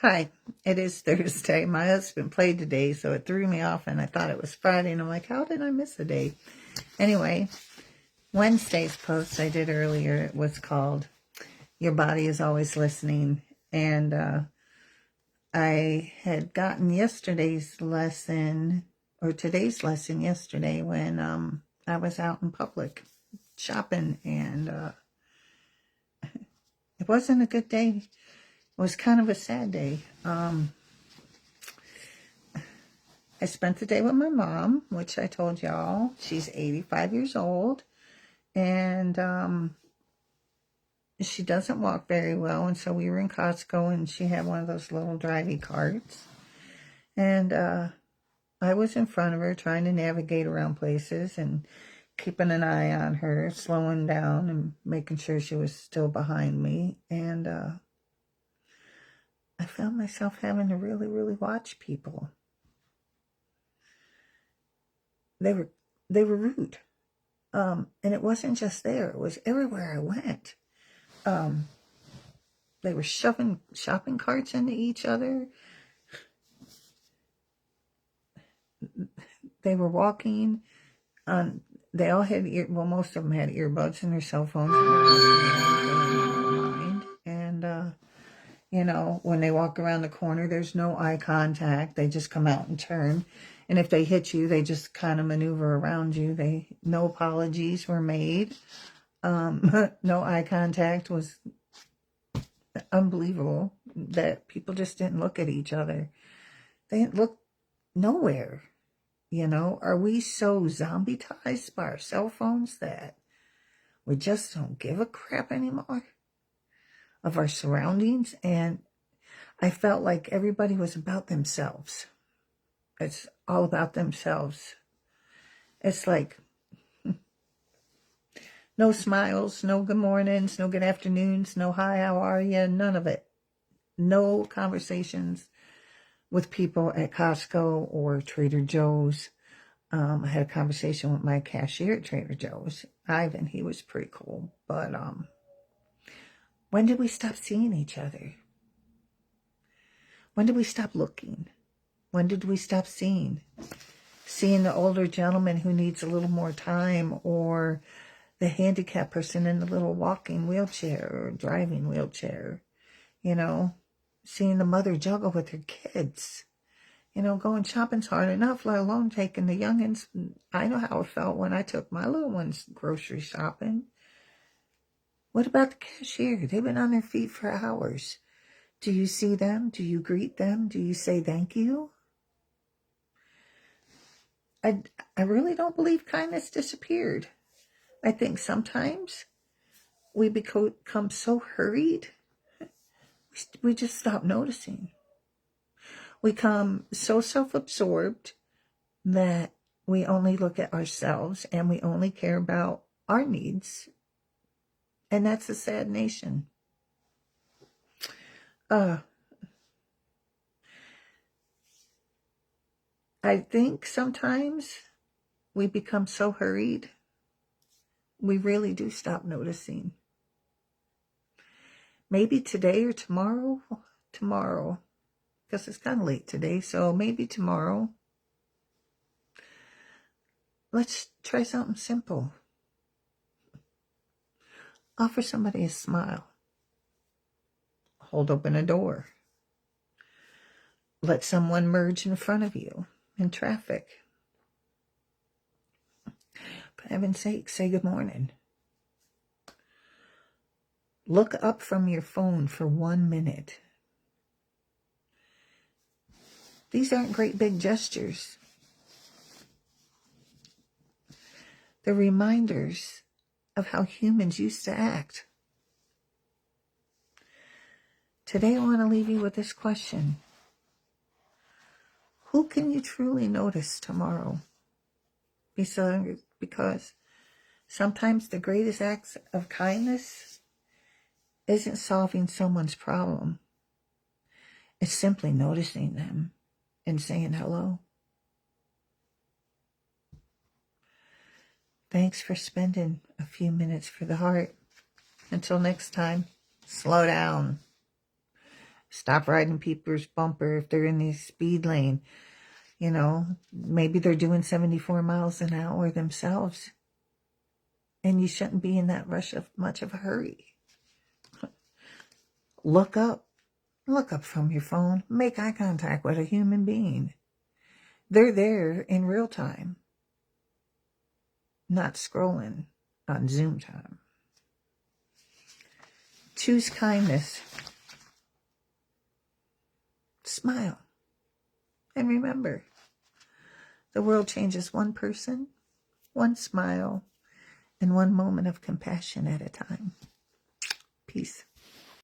Hi, it is Thursday. My husband played today, so it threw me off, and I thought it was Friday, and I'm like, how did I miss a day? Anyway, Wednesday's post I did earlier was called Your Body is Always Listening, and I had gotten yesterday's lesson, or today's lesson yesterday when I was out in public shopping, and it wasn't a good day. It was kind of a sad day. I spent the day with my mom, which I told y'all. She's 85 years old, and she doesn't walk very well. And so we were in Costco, and she had one of those little drivey carts. And I was in front of her trying to navigate around places and keeping an eye on her, slowing down and making sure she was still behind me. And I found myself having to really, really watch people. They were rude. And it wasn't just there. It was everywhere I went. They were shoving shopping carts into each other. They were walking on, they all had most of them had earbuds and their cell phones. And, when they walk around the corner, there's no eye contact. They just come out and turn. And if they hit you, they just kind of maneuver around you. No apologies were made. No eye contact. Was unbelievable that people just didn't look at each other. They didn't look nowhere. Are we so zombie-tized by our cell phones that we just don't give a crap anymore of our surroundings? And I felt like everybody was about themselves. It's all about themselves. It's like no smiles, no good mornings, no good afternoons, no hi, how are you? None of it. No conversations with people at Costco or Trader Joe's. I had a conversation with my cashier at Trader Joe's, Ivan. He was pretty cool. But when did we stop seeing each other? When did we stop looking? When did we stop seeing the older gentleman who needs a little more time, or the handicapped person in the little walking wheelchair or driving wheelchair? Seeing the mother juggle with her kids. Going shopping's hard enough, let alone taking the youngins. I know how it felt when I took my little ones grocery shopping. What about the cashier? They've been on their feet for hours. Do you see them? Do you greet them? Do you say thank you? I really don't believe kindness disappeared. I think sometimes we become so hurried, we just stop noticing. We become so self-absorbed that we only look at ourselves and we only care about our needs. And that's a sad nation. I think sometimes we become so hurried, we really do stop noticing. Maybe today or tomorrow, because it's kind of late today, so maybe tomorrow. Let's try something simple. Offer somebody a smile. Hold open a door. Let someone merge in front of you in traffic. For heaven's sake, say good morning. Look up from your phone for 1 minute. These aren't great big gestures. They're reminders of how humans used to act. Today I want to leave you with this question. Who can you truly notice tomorrow? Because sometimes the greatest acts of kindness isn't solving someone's problem. It's simply noticing them and saying hello. Thanks for spending a few minutes for the heart. Until next time, slow down Stop riding people's bumper if they're in the speed lane. You know, maybe they're doing 74 miles an hour themselves. And you shouldn't be in that much of a hurry. Look up. Look up from your phone. Make eye contact with a human being. They're there in real time. Not scrolling on Zoom time. Choose kindness. Smile. And remember, the world changes one person, one smile, and one moment of compassion at a time. Peace.